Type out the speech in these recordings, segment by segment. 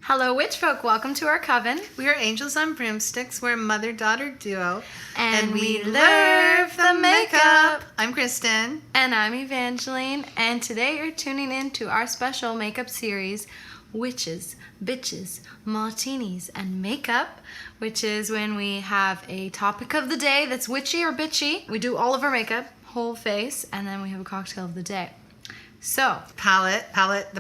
Hello, witch folk. Welcome to our coven. We are angels on broomsticks. We're a mother-daughter duo. And we love the makeup. I'm Kristen. And I'm Evangeline. And today you're tuning in to our special makeup series, Witches, Bitches, Martinis, and Makeup, which is when we have a topic of the day that's witchy or bitchy. We do all of our makeup, whole face, and then we have a cocktail of the day. So, the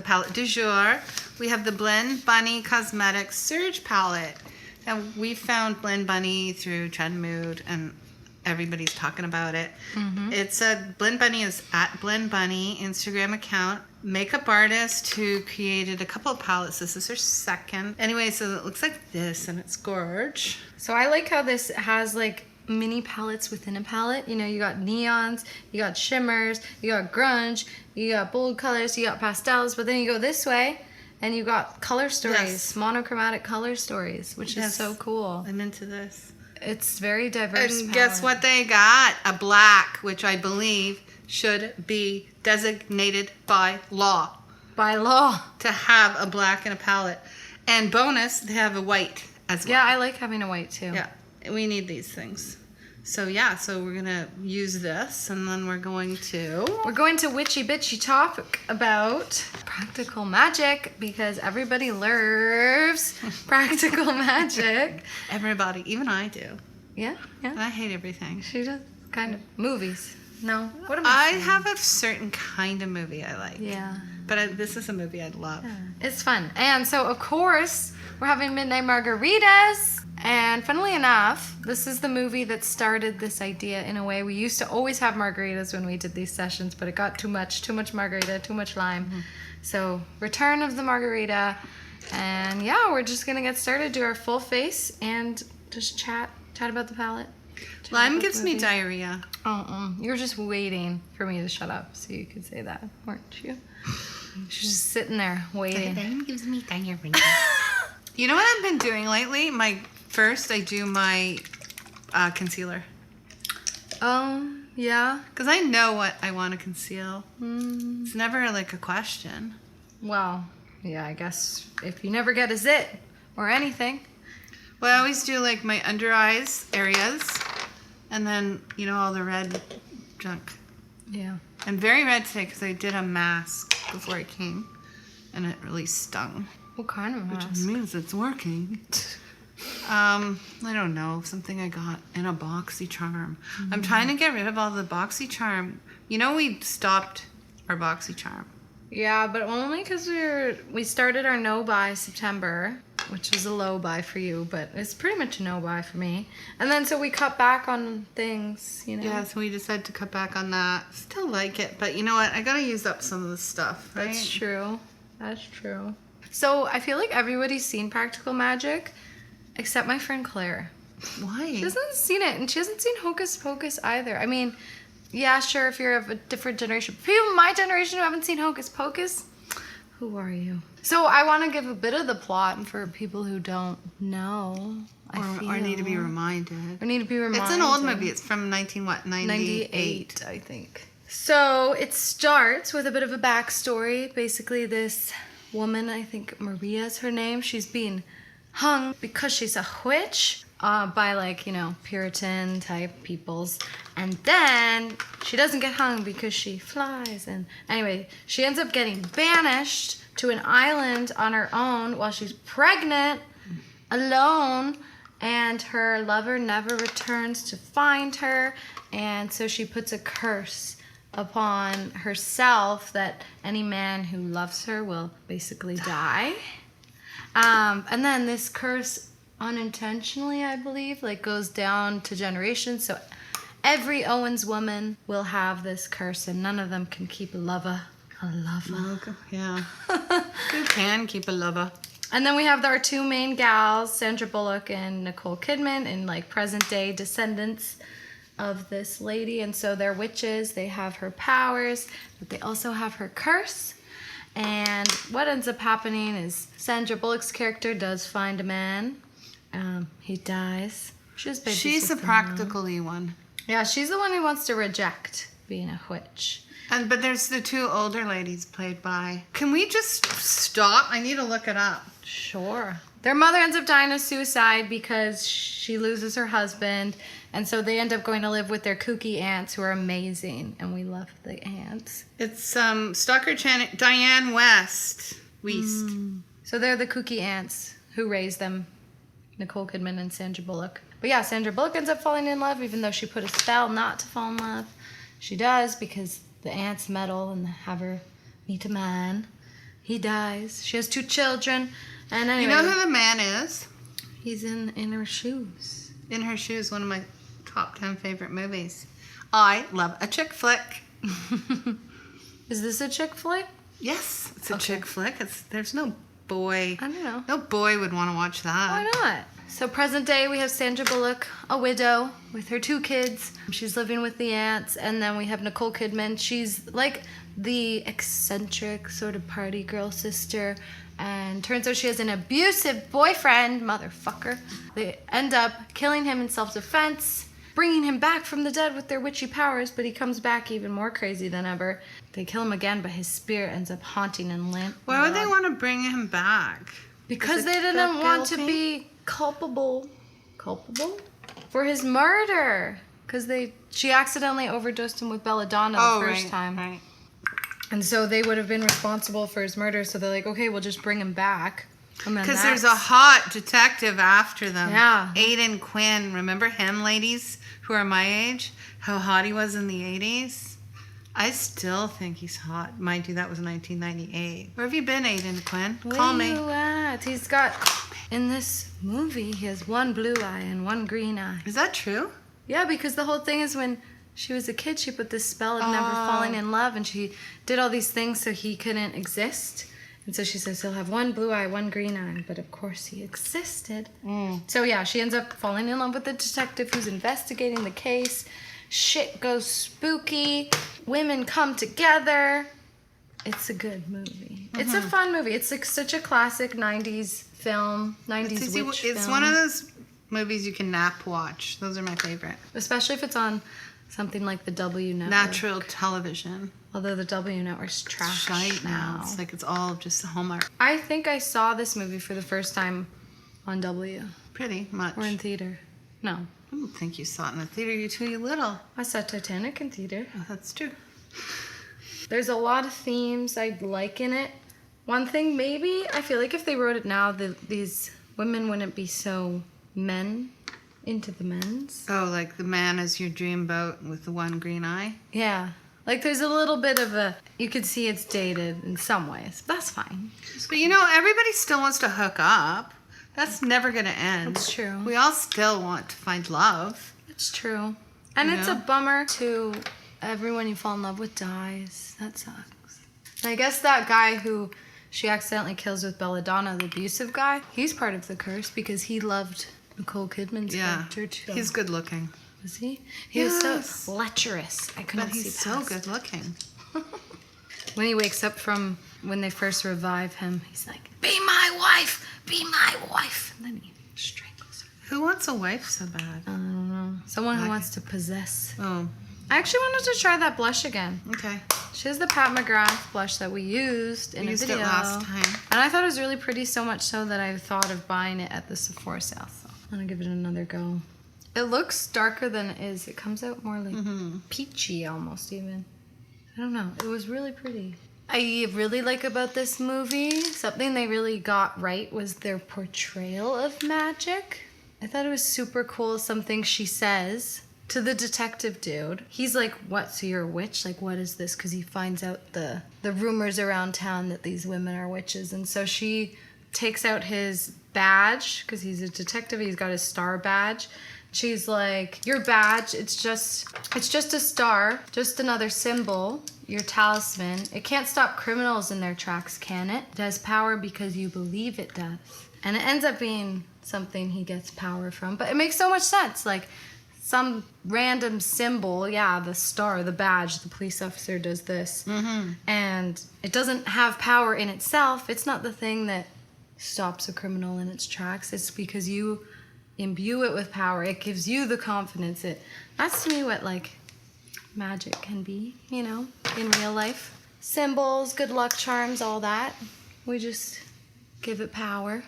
palette du jour. We have the Blend Bunny Cosmetics Surge palette. And we found Blend Bunny through Trend Mood, and everybody's talking about it. Mm-hmm. It's Blend Bunny is at Blend Bunny Instagram account. Makeup artist who created a couple of palettes. This is her second. Anyway, so it looks like this, and it's gorge. So I like how this has like mini palettes within a palette. You know, you got neons, you got shimmers, you got grunge, you got bold colors, you got pastels, but then you go this way and you got color stories, Yes. monochromatic color stories, which is Yes. so cool. I'm into this. It's very diverse. And guess what they got? A black, which I believe should be designated by law By law. to have a black in a palette. And bonus, they have a white as well. Yeah, I like having a white too. Yeah, we need these things. So we're gonna use this, and then we're going to... We're going to witchy bitchy topic about practical magic because everybody loves practical magic. Everybody, even I do. Yeah, And yeah. I hate everything. She does kind of movies. No, what am I saying? have a certain kind of movie I like. Yeah. But this is a movie I'd love. It's fun. And so, of course, we're having Midnight Margaritas. And funnily enough, this is the movie that started this idea in a way. We used to always have margaritas when we did these sessions, but it got too much margarita, too much lime. Mm-hmm. So, return of the margarita. And yeah, we're just going to get started, do our full face, and just chat about the palette. Chat Lime about gives the me movie. diarrhea. You were just waiting for me to shut up so you could say that, weren't you? She's just sitting there waiting. Lime gives me diarrhea. You know what I've been doing lately? I do my concealer. Yeah. Because I know what I want to conceal. Mm. It's never like a question. Well, yeah, I guess if you never get a zit or anything. Well, I always do like my under eyes areas. And then, all the red junk. Yeah. I'm very red today because I did a mask before I came. And it really stung. What kind of Which mask? means it's working. I don't know. Something I got in a BoxyCharm. Mm-hmm. I'm trying to get rid of all the BoxyCharm. We stopped our BoxyCharm. Yeah, but only because we started our no buy September, which was a low buy for you, but it's pretty much a no buy for me. And then so we cut back on things, Yeah, so we decided to cut back on that. Still like it, but you know what? I gotta use up some of the stuff, right? That's true. That's true. So I feel like everybody's seen Practical Magic, except my friend Claire. Why? She hasn't seen it, and she hasn't seen Hocus Pocus either. I mean, yeah, sure, if you're of a different generation. People my generation who haven't seen Hocus Pocus, who are you? So I want to give a bit of the plot for people who don't know. Or need to be reminded. Or need to be reminded. It's an old movie. It's from 98, I think. So it starts with a bit of a backstory. Basically, this woman, I think Maria's her name, she's being hung because she's a witch by Puritan type peoples. And then she doesn't get hung because she flies. And anyway, she ends up getting banished to an island on her own while she's pregnant, alone. And her lover never returns to find her. And so she puts a curse upon herself that any man who loves her will basically die. And then this curse unintentionally, I believe, goes down to generations. So every Owens woman will have this curse, and none of them can keep a lover. A lover. Yeah. Who can keep a lover? And then we have our two main gals, Sandra Bullock and Nicole Kidman, in present day descendants of this lady. And so they're witches. They have her powers, but they also have her curse. And what ends up happening is Sandra Bullock's character does find a man. He dies. She's the practical-y one. Yeah, she's the one who wants to reject being a witch. But there's the two older ladies played by. Can we just stop? I need to look it up. Sure. Their mother ends up dying of suicide because she loses her husband. And so they end up going to live with their kooky aunts who are amazing. And we love the aunts. It's Stalker Diane West. So they're the kooky aunts who raised them. Nicole Kidman and Sandra Bullock. But yeah, Sandra Bullock ends up falling in love even though she put a spell not to fall in love. She does because the aunts meddle and have her meet a man. He dies. She has 2 children. And anyway, you know who the man is? He's in Her Shoes. In Her Shoes, one of my top 10 favorite movies. I love a chick flick. Is this a chick flick? Yes, it's a chick flick. There's no boy. I don't know. No boy would want to watch that. Why not? So present day, we have Sandra Bullock, a widow with her 2 kids. She's living with the aunts. And then we have Nicole Kidman. She's like the eccentric sort of party girl sister. And turns out she has an abusive boyfriend, motherfucker. They end up killing him in self-defense, bringing him back from the dead with their witchy powers, but he comes back even more crazy than ever. They kill him again, but his spirit ends up haunting and Why would they want to bring him back? Because they didn't want to be culpable for his murder. Because she accidentally overdosed him with belladonna the first time. Right. And so they would have been responsible for his murder. So they're like, okay, we'll just bring him back. Because there's a hot detective after them. Yeah. Aidan Quinn. Remember him, ladies who are my age? How hot he was in the 80s? I still think he's hot. Mind you, that was 1998. Where have you been, Aidan Quinn? Call me. Where you at? He's got, in this movie, he has 1 blue eye and 1 green eye. Is that true? Yeah, because the whole thing is when she was a kid, she put this spell of never falling in love, and she did all these things so he couldn't exist. And so she says he'll have 1 blue eye, 1 green eye, but of course he existed. So yeah, she ends up falling in love with the detective who's investigating the case. Shit goes spooky. Women come together. It's a good movie. It's a fun movie. It's like such a classic 90s film, 90s witch film. It's one of those movies you can nap watch. Those are my favorite. Especially if it's on something like the W Network. Natural television. Although the W Network's trash Shite now. It's like it's all just Hallmark. I think I saw this movie for the first time on W. Pretty much. Or in theater. No. I don't think you saw it in the theater. You're too little. I saw Titanic in theater. Oh, that's true. There's a lot of themes I like in it. One thing, maybe, I feel like if they wrote it now, these women wouldn't be so into the men's. Oh, like the man is your dreamboat with the 1 green eye? Yeah. Like there's a little bit of you could see it's dated in some ways. That's fine. But you know, everybody still wants to hook up. That's never going to end. That's true. We all still want to find love. It's true. And it's a bummer to everyone you fall in love with dies. That sucks. And I guess that guy who she accidentally kills with belladonna, the abusive guy, he's part of the curse because he loved Nicole Kidman's character too. He's good looking. Was he? He was so lecherous. I couldn't see he's past so good looking. When he wakes up from when they first revive him, he's like, "Be my wife! Be my wife!" And then he strangles her. Who wants a wife so bad? I don't know. Someone who wants to possess. Oh. I actually wanted to try that blush again. Okay. She has the Pat McGrath blush that we used in a video. We used it last time. And I thought it was really pretty, so much so that I thought of buying it at the Sephora sale. So I'm going to give it another go. It looks darker than it is. It comes out more like peachy almost even. I don't know. It was really pretty. I really like about this movie, something they really got right was their portrayal of magic. I thought it was super cool, something she says to the detective dude. He's like, "What, so you're a witch? Like, what is this?" Because he finds out the rumors around town that these women are witches. And so she takes out his badge, because he's a detective, he's got his star badge. She's like, "Your badge, it's just a star, just another symbol, your talisman. It can't stop criminals in their tracks, can it? It has power because you believe it does." And it ends up being something he gets power from. But it makes so much sense. Like, some random symbol, the star, the badge, the police officer does this. And it doesn't have power in itself. It's not the thing that stops a criminal in its tracks. It's because you imbue it with power. It gives you the confidence. That's to me what, like, magic can be, you know, in real life. Symbols, good luck charms, all that. We just give it power.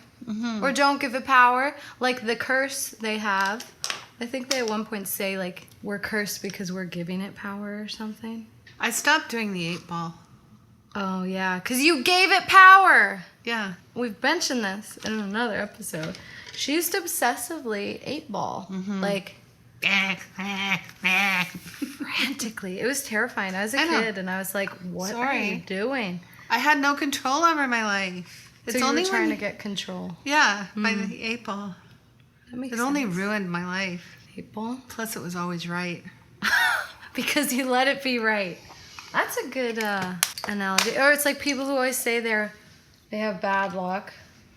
Or don't give it power. Like the curse they have. I think they at one point say, like, we're cursed because we're giving it power or something. I stopped doing the 8-ball. Oh, yeah, because you gave it power. Yeah. We've mentioned this in another episode. She used to obsessively 8-ball. Like, frantically. It was terrifying. I was a kid, and I was like, what are you doing? I had no control over my life. So you were trying to get control. Yeah, by the 8-ball. That makes It sense. only ruined my life. 8-ball? Plus, it was always right. Because you let it be right. That's a good analogy. Or it's like people who always say they have bad luck,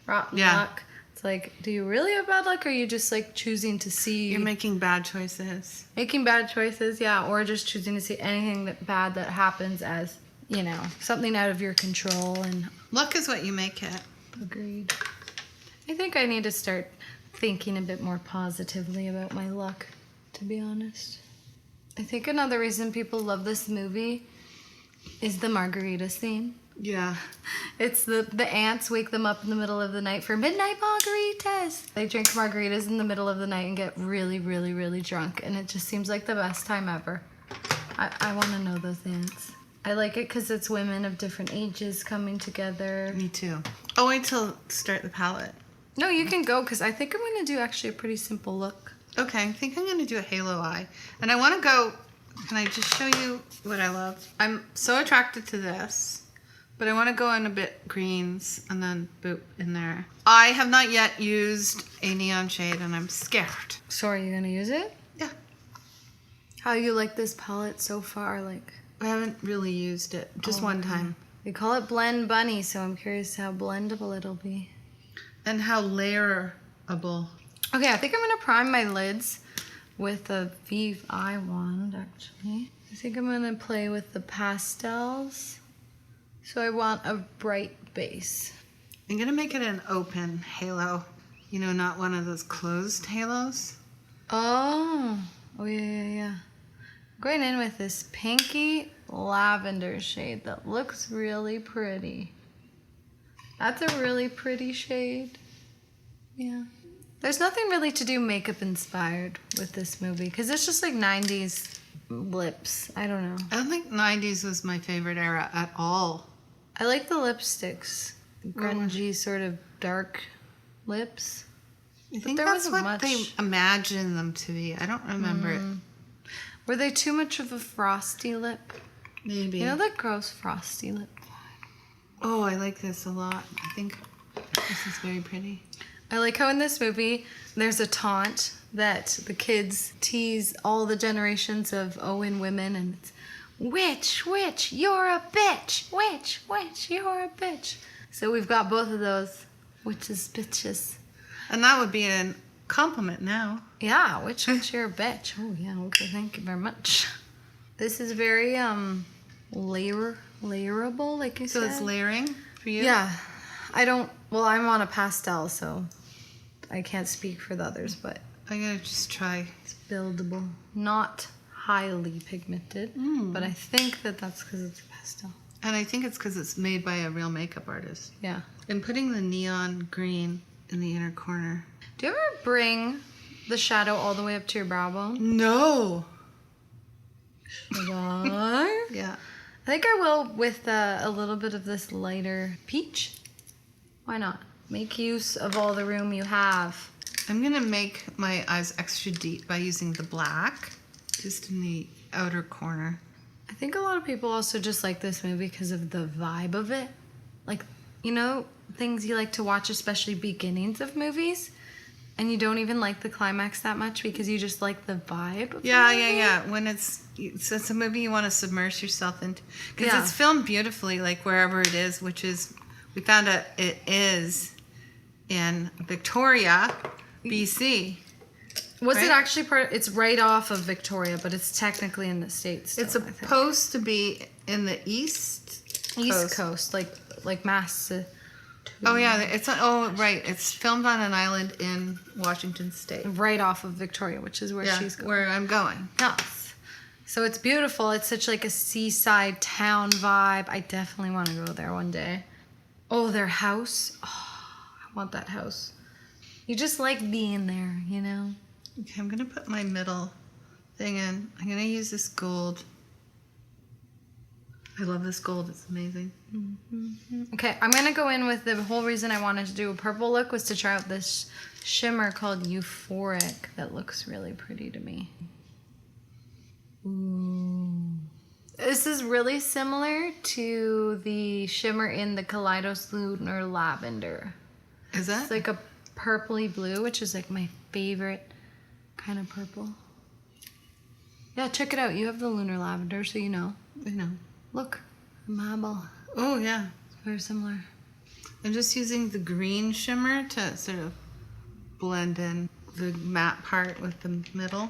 rotten luck. It's like, do you really have bad luck, or are you just like choosing to see? You're making bad choices. Making bad choices, yeah, or just choosing to see anything bad that happens as, you know, something out of your control. And luck is what you make it. Agreed. I think I need to start thinking a bit more positively about my luck, to be honest. I think another reason people love this movie is the margarita scene. Yeah. It's the ants wake them up in the middle of the night for midnight margaritas. They drink margaritas in the middle of the night and get really, really, really drunk. And it just seems like the best time ever. I want to know those ants. I like it because it's women of different ages coming together. Me too. Oh, wait till start the palette. No, you can go because I think I'm going to do actually a pretty simple look. Okay, I think I'm going to do a halo eye. And I want to go... Can I just show you what I love? I'm so attracted to this, but I want to go in a bit greens and then boop in there. I have not yet used a neon shade and I'm scared. So are you going to use it? Yeah. How you like this palette so far? Like, I haven't really used it, just one time. They call it Blend Bunny, so I'm curious how blendable it'll be. And how layerable. Okay, I think I'm going to prime my lids with a Vive eye wand, actually. I think I'm going to play with the pastels. So I want a bright base. I'm going to make it an open halo. You know, not one of those closed halos. Oh, yeah. Going in with this pinky lavender shade that looks really pretty. That's a really pretty shade. Yeah. There's nothing really to do makeup inspired with this movie because it's just like 90s lips. I don't know. I don't think 90s was my favorite era at all. I like the lipsticks. Grungy sort of dark lips. I think that's what they imagined them to be. I don't remember it. Were they too much of a frosty lip? Maybe. You know that gross frosty lip? Oh, I like this a lot. I think this is very pretty. I like how in this movie there's a taunt that the kids tease all the generations of Owen women, and it's witch, you're a bitch. Witch, you're a bitch. So we've got both of those witches, bitches. And that would be a compliment now. Yeah, witch, you're a bitch. Oh yeah, okay, thank you very much. This is very layerable, like you said. So it's layering for you? Yeah. I'm on a pastel, so I can't speak for the others, but I'm going to just try. It's buildable. Not highly pigmented, but I think that's because it's a pastel. And I think it's because it's made by a real makeup artist. Yeah. I'm putting the neon green in the inner corner. Do you ever bring the shadow all the way up to your brow bone? No. Should I? Yeah. I think I will with a little bit of this lighter peach. Why not? Make use of all the room you have. I'm going to make my eyes extra deep by using the black just in the outer corner. I think a lot of people also just like this movie because of the vibe of it. Like, you know, things you like to watch, especially beginnings of movies, and you don't even like the climax that much because you just like the vibe of the movie. Yeah. When it's a movie you want to submerge yourself into. Because it's filmed beautifully, like wherever it is, which is, we found out it is in Victoria, BC. Was it actually it's right off of Victoria, but it's technically in the States still, it's supposed to be in the East Coast, like Mass. Oh yeah, right. It's filmed on an island in Washington State. Right off of Victoria, which is where she's going. Where I'm going. Yes. So it's beautiful. It's such like a seaside town vibe. I definitely want to go there one day. Oh, their house. Oh, I want that house. You just like being there, you know? Okay, I'm going to put my middle thing in. I'm going to use this gold. I love this gold. It's amazing. Okay, I'm going to go in with the whole reason I wanted to do a purple look was to try out this shimmer called Euphoric that looks really pretty to me. Ooh. This is really similar to the shimmer in the Kaleidos Lunar Lavender. Is that? It's like a purpley blue, which is like my favorite kind of purple. Yeah, check it out. You have the Lunar Lavender, so you know. I know. Look, marble. Oh, yeah. It's very similar. I'm just using the green shimmer to sort of blend in the matte part with the middle.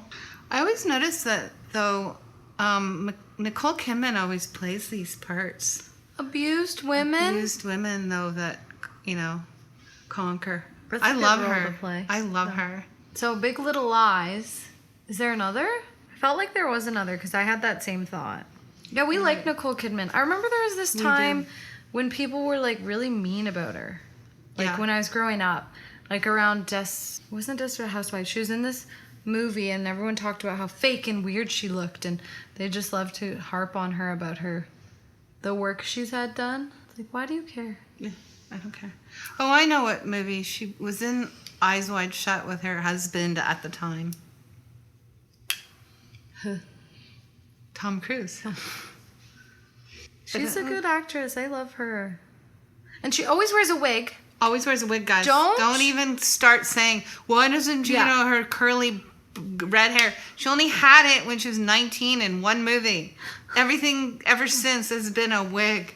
I always notice that, though, Nicole Kidman always plays these parts. Abused women? Abused women, though, that, you know, conquer. That's a I good love role her. to play. I love her. So, Big Little Lies. Is there another? I felt like there was another because I had that same thought. Yeah, we like Nicole Kidman. I remember there was this time when people were like really mean about her. Like when I was growing up. Like around wasn't Desperate Housewives. She was in this movie and everyone talked about how fake and weird she looked and they just loved to harp on her about the work she's had done. It's like, why do you care? Yeah, I don't care. Oh, I know what movie. She was in Eyes Wide Shut with her husband at the time. Tom Cruise. She's a good actress. I love her. And she always wears a wig. Always wears a wig, guys. Don't even start saying, why doesn't you know her curly red hair? She only had it when she was 19 in one movie. Everything ever since has been a wig.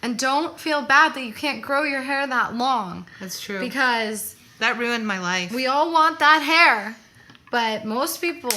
And don't feel bad that you can't grow your hair that long. That's true. Because that ruined my life. We all want that hair. But most people,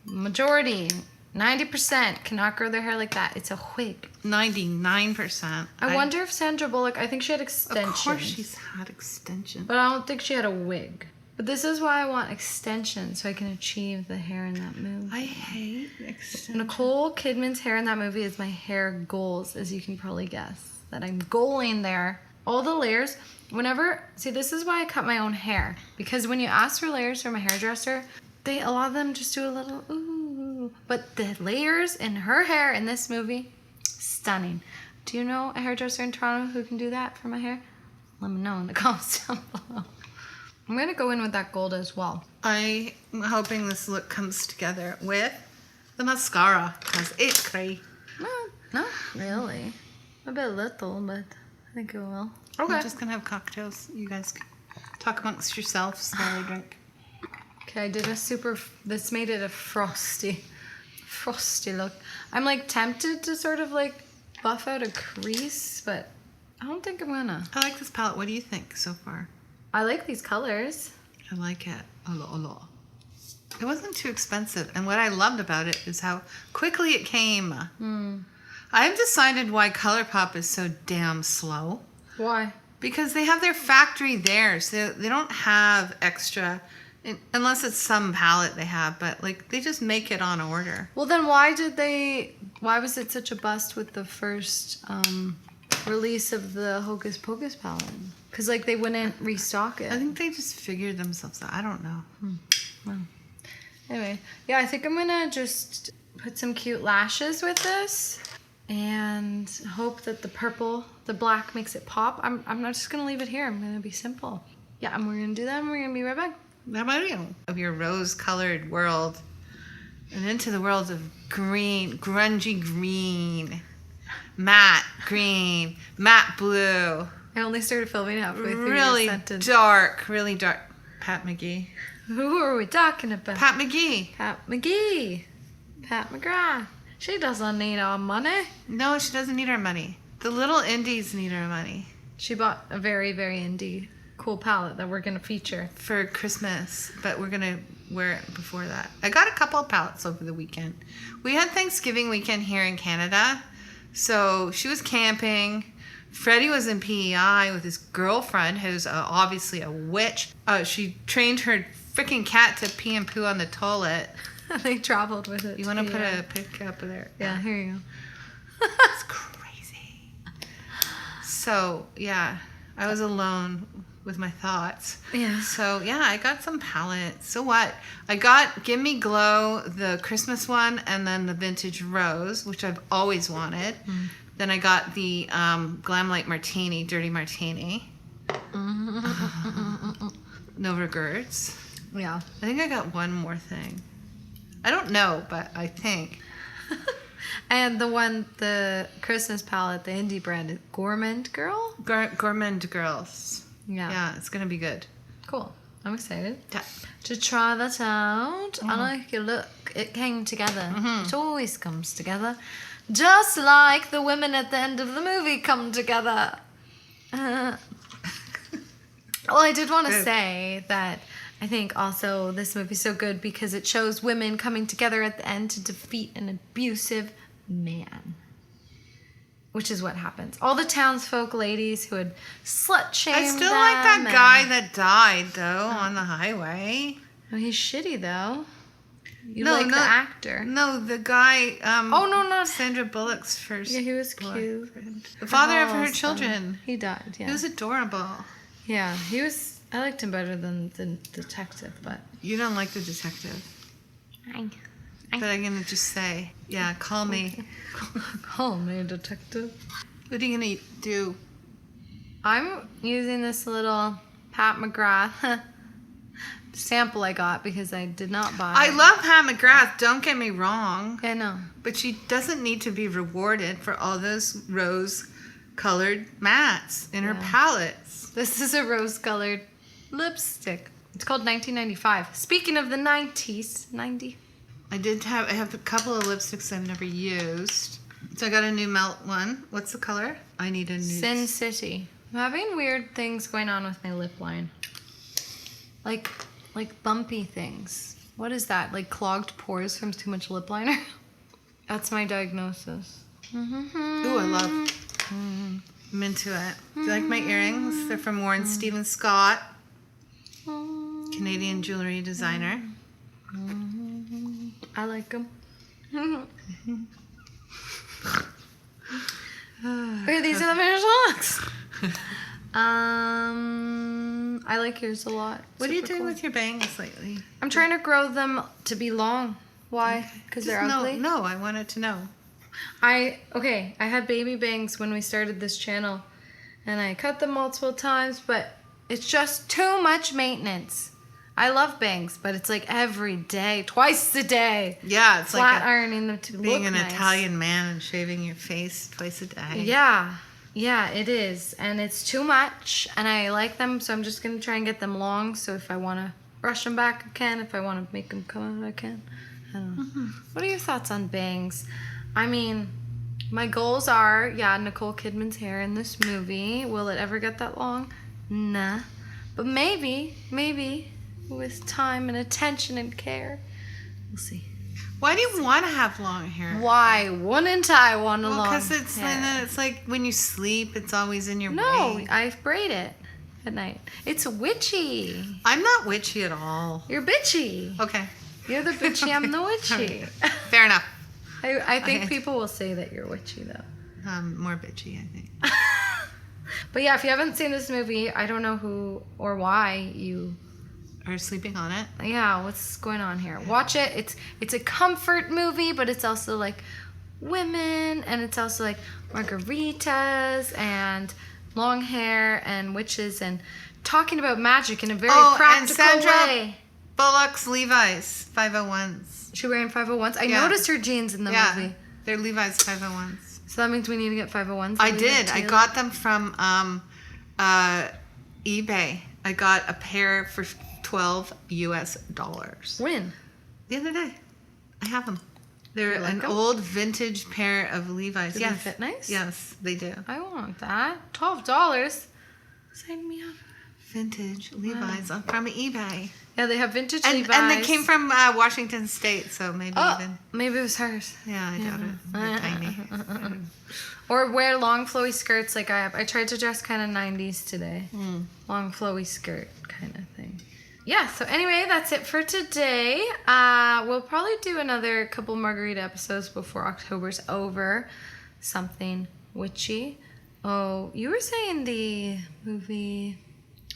majority, 90% cannot grow their hair like that. It's a wig. 99%. I wonder if Sandra Bullock, I think she had extensions. Of course she's had extensions. But I don't think she had a wig. But this is why I want extensions, so I can achieve the hair in that movie. I hate extensions. Nicole Kidman's hair in that movie is my hair goals, as you can probably guess. That I'm goaling there. All the layers, see, this is why I cut my own hair. Because when you ask for layers from a hairdresser, a lot of them just do a little, ooh. But the layers in her hair in this movie, stunning. Do you know a hairdresser in Toronto who can do that for my hair? Let me know in the comments down below. I'm going to go in with that gold as well. I'm hoping this look comes together with the mascara because it's great. Not really. A bit little, but I think it will. Okay. I'm just going to have cocktails. You guys can talk amongst yourselves while I drink. Okay, I did this made it a frosty look. I'm like tempted to sort of like buff out a crease, but I don't think I'm gonna. I like this palette. What do you think so far? I like these colors. I like it a lot. It wasn't too expensive, and what I loved about it is how quickly it came. I've decided why ColourPop is so damn slow. Why? Because they have their factory there, so they don't have extra, unless it's some palette they have, but like they just make it on order. Well, then why was it such a bust with the first release of the Hocus Pocus palette? Because like they wouldn't restock it. I think they just figured themselves out. I don't know. Well, anyway, yeah, I think I'm gonna just put some cute lashes with this and hope that the black makes it pop. I'm not just gonna leave it here. I'm gonna be simple. Yeah, and we're gonna do that and we're gonna be right back. How about you? Of your rose-colored world and into the world of green, grungy green, matte green, matte blue. I only started filming halfway through really your sentence. Really dark. Pat McGee. Who are we talking about? Pat McGee. Pat McGee. Pat McGrath. She doesn't need our money. No, she doesn't need our money. The little indies need our money. She bought a very, very indie cool palette that we're going to feature. For Christmas, but we're going to wear it before that. I got a couple of palettes over the weekend. We had Thanksgiving weekend here in Canada, so she was camping. Freddie was in PEI with his girlfriend, who's obviously a witch. She trained her freaking cat to pee and poo on the toilet. They traveled with it. You want to put a pic up there? Yeah, here you go. It's crazy. So, yeah, I was alone with my thoughts. Yeah. So, yeah, I got some palettes. So what? I got Gimme Glow, the Christmas one, and then the Vintage Rose, which I've always wanted. Then I got the Glam Light Martini, Dirty Martini. No regrets. Yeah. I think I got one more thing. I don't know, but I think. And the Christmas palette, the indie brand, is Gourmand Girl? Gourmand Girls. Yeah. Yeah, it's going to be good. Cool. I'm excited Yeah. to try that out. I like your look. It came together. It always comes together. Just like the women at the end of the movie come together. Well, I did want to say that I think also this movie's so good because it shows women coming together at the end to defeat an abusive man. Which is what happens. All the townsfolk ladies who had slut-shamed I still like that guy that died, though, on the highway. Oh, he's shitty, though. You No, like the no. actor. No, the guy... Oh, no, not... Sandra Bullock's first Yeah, he was cute. boyfriend. The father of her Almost children. He died, yeah. He was adorable. Yeah, he was... I liked him better than the detective, but... You don't like the detective. But I'm going to just say, yeah, call me. Call me detective. What are you going to do? I'm using this little Pat McGrath sample I got because I did not buy I it. love Pat McGrath, don't get me wrong. I know. But she doesn't need to be rewarded for all those rose-colored mats in her palettes. This is a rose-colored lipstick. It's called 1995. Speaking of the 90s, 90. I have a couple of lipsticks I've never used. So I got a new melt one. What's the color? I need a new... Sin City. I'm having weird things going on with my lip line. Like bumpy things. What is that? Like clogged pores from too much lip liner? That's my diagnosis. Ooh, I love. I'm into it. Do you like my earrings? They're from Warren Stephen Scott, Canadian jewelry designer. I like them. Okay, these are the finished looks. I like yours a lot. What are you Super doing cool. with your bangs lately? I'm trying to grow them to be long. Why? Because they're ugly? No, I wanted to know. I had baby bangs when we started this channel, and I cut them multiple times, but it's just too much maintenance. I love bangs, but it's like every day, twice a day. Yeah, it's Flat like ironing them to being look an nice. Italian man and shaving your face twice a day. Yeah, it is, and it's too much, and I like them, so I'm just gonna try and get them long. So if I want to brush them back, I can. If I want to make them come out, I can. I don't know. What are your thoughts on bangs? I mean, my goals are, Nicole Kidman's hair in this movie. Will it ever get that long? Nah. But maybe, with time and attention and care, we'll see. Why do you want to have long hair? Why wouldn't I want a long Because it's hair? it's like when you sleep, it's always in your No, way. I braid it at night. It's witchy. I'm not witchy at all. You're bitchy. Okay. You're the bitchy, I'm the witchy. Fair enough. I think Okay. people will say that you're witchy, though. More bitchy, I think. But yeah, if you haven't seen this movie, I don't know who or why you... Or sleeping on it. Yeah, what's going on here? Watch it. It's a comfort movie, but it's also like women, and it's also like margaritas and long hair and witches and talking about magic in a very practical and Sandra way. Bullock's Levi's 501s. She wearing 501s. I Yeah. noticed her jeans in the movie. They're Levi's 501s. So that means we need to get 501s. I We did. need I to. got them from eBay. I got a pair for $12 US. When? The other day. I have them. They're You like an 'em? old vintage pair of Levi's. Do Yes. they fit nice? Yes, they do. I want that. $12. Sign me up. Vintage Levi's from eBay. Yeah, they have vintage And Levi's. they came from Washington State, so maybe even. Maybe it was hers. Yeah, I doubt it. They're tiny. Or wear long flowy skirts like I have. I tried to dress kind of 90s today. Long flowy skirt kind of thing. yeah, so anyway, that's it for today. We'll probably do another couple margarita episodes before October's over. Something witchy. Oh, you were saying the movie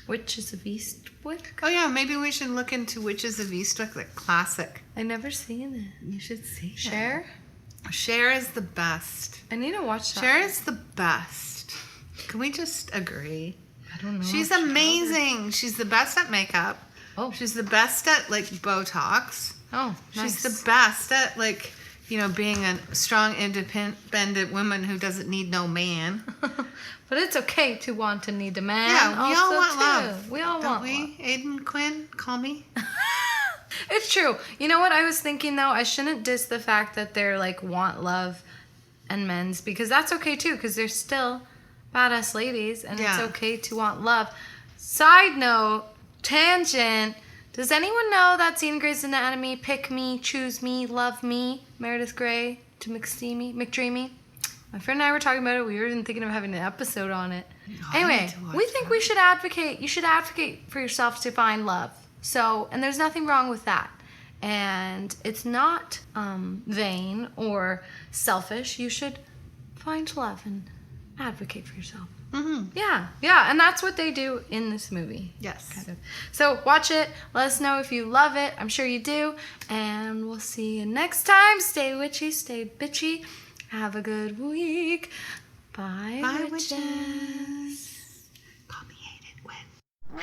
Witches of Eastwick? Oh yeah, maybe we should look into Witches of Eastwick, the classic. I've never seen it. You should see Cher? it. Cher is the best. I need to watch that. Cher is the best. Can we just agree? I don't know. She's amazing. She's the best at makeup. Oh. She's the best at like Botox. Oh, nice. She's the best at like, being a strong, independent woman who doesn't need no man. But it's okay to want to need a man. Yeah, we all also, want too. love. We all Don't want we? love. Aiden Quinn, call me. It's true. You know what I was thinking though? I shouldn't diss the fact that they're like want love and men's, because that's okay too, because they're still badass ladies and it's Yeah. okay to want love. Side note, tangent. Does anyone know that scene in Grey's Anatomy, Pick Me, Choose Me, Love Me, Meredith Grey to McDreamy? My friend and I were talking about it. We were even thinking of having an episode on it. I Anyway, need to watch we think that. we should advocate. You should advocate for yourself to find love. So, and there's nothing wrong with that. And it's not vain or selfish. You should find love and advocate for yourself. Mm-hmm. Yeah, and that's what they do in this movie. Yes. Kind of. So watch it. Let us know if you love it. I'm sure you do. And we'll see you next time. Stay witchy, stay bitchy. Have a good week. Bye, Bye, witches. witches. Call me Aiden Quinn.